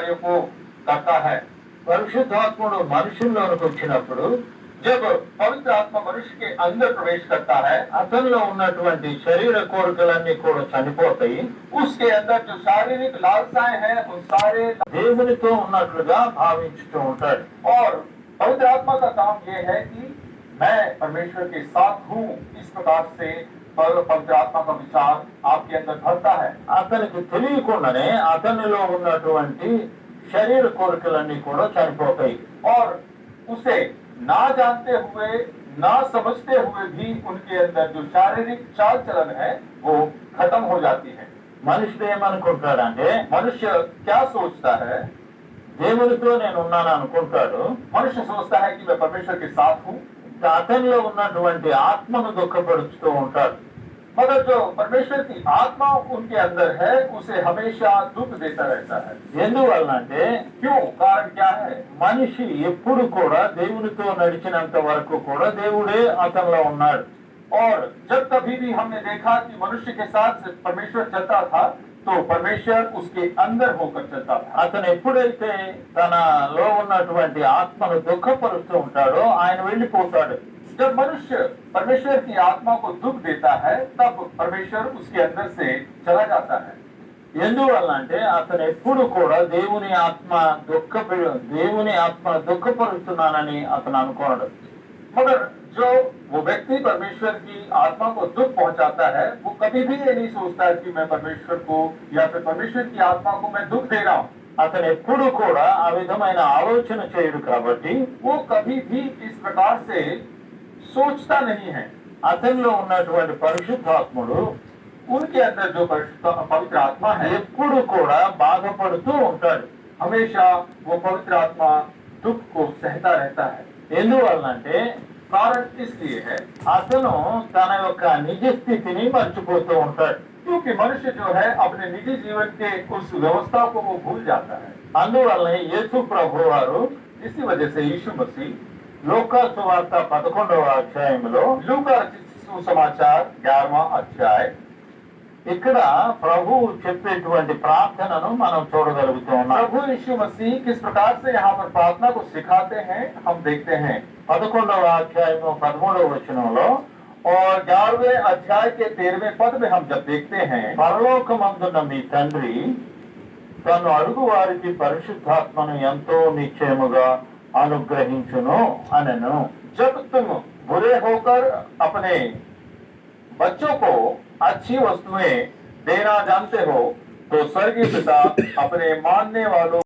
कार्य को करता है। పరిశుద్ధాత్ముడు మనుషుల్లోనికి వచ్చినప్పుడు जब पवित्र आत्मा मनुष्य के अंदर प्रवेश करता है, అతనిలో ఉన్నటువంటి శరీర కోరికలన్నీ కూడా చనిపోతాయి. उसके अंदर जो शारीरिक लालसाएं हैं उन सारे దేవునితో ఉన్నట్లుగా భావించుతూ ఉంటాడు. और पवित्र आत्मा का काम ये है कि मैं परमेश्वर के साथ हूँ, इस प्रकार से पवित्र आत्मा का विचार आपके अंदर भरता है। అతనికి తెలియకుండానే అతనిలో ఉన్నటువంటి శరీర కోరికలన్నీ కూడా చనిపోతాయి. और उसे ना जानते हुए ना समझते हुए भी उनके अंदर जो शारीरिक चाल चलन है वो खत्म हो जाती है। మనుషుడు ఏమనుకుంటాడంటే मनुष्य क्या सोचता है? దేవునితో నేను ఉన్నాను అనుకుంటాడు. मनुष्य सोचता है कि मैं परमेश्वर के साथ हूँ, అతనిలో ఉన్నటువంటి ఆత్మను దుఃఖపరుస్తూ ఉంటాడు. मगर जो परमेश्वर की आत्मा उनके अंदर है उसे हमेशा दुख देता रहता है। ఎందువల్లంటే क्यों? कारण क्या है? మనిషి ఎప్పుడు కూడా దేవునితో నడిచినంత వరకు కూడా దేవుడే అతనిలో ఉన్నాడు. और जब कभी भी हमने देखा कि मनुष्य के साथ परमेश्वर चलता था तो परमेश्वर उसके अंदर होकर चलता था। అతను ఎప్పుడైతే తనలో ఉన్నటువంటి ఆత్మను దుఃఖపరుస్తూ ఉంటాడో ఆయన వెళ్ళిపోతాడు. जब मनुष्य परमेश्वर की आत्मा को दुख देता है तब परमेश्वर उसके अंदर से चला जाता है। ఎందువల్లంటే అతను ఎప్పుడు కూడా దేవుని ఆత్మ దుఃఖపరుస్తున్నానని అతను అనుకోడు. मगर जो वो व्यक्ति परमेश्वर की आत्मा को दुख पहुंचाता है वो कभी भी ये नहीं सोचता है कि मैं परमेश्वर को या फिर परमेश्वर की आत्मा को मैं दुख दे रहा हूँ। అతను ఎప్పుడు కూడా ఆ విధమైన ఆలోచన చేయడు కాబట్టి वो कभी भी इस प्रकार से सोचता नहीं है। అతనిలో ఉన్నటువంటి పరిశుద్ధాత్ముడు उनके अंदर जो पवित्र आत्मा है ఎప్పుడు కూడా బాధపడుతూ ఉంటాడు. हमेशा वो पवित्र आत्मा दुख को सहता रहता है। ఎందువల్లంటే कारण इसलिए है అతను తన యొక్క నిజ స్థితిని మర్చిపోతూ ఉంటాడు. क्योंकि मनुष्य जो है अपने निजी जीवन के उस व्यवस्था को वो भूल जाता है। అందువల్లనే యేసు ప్రభు వారు इसी वजह से यीशु मसीह లూకా సువార్త 11వ అధ్యాయంలో लूका रचित सुसमाचार 11वां अध्याय ఇక్కడ ప్రభు చెప్పేటువంటి ప్రార్థనను మనం చూడగలుగుతూ ఉన్నాం. प्रभु यीशु मसीह किस प्रकार से यहाँ पर प्रार्थना को सिखाते हैं हम देखते हैं। 11వ అధ్యాయము 13వ వచనంలో और 11वें अध्याय के 13वें पद में हम जब देखते हैं పరలోకమందున్న మీ తండ్రి తను అడుగు వారికి పరిశుద్ధాత్మను ఎంతో నిశ్చయముగా అనుగ్రహించును అనెను. जब तुम बुरे होकर अपने बच्चों को अच्छी वस्तुएं देना जानते हो तो स्वर्गीय पिता अपने मानने वालों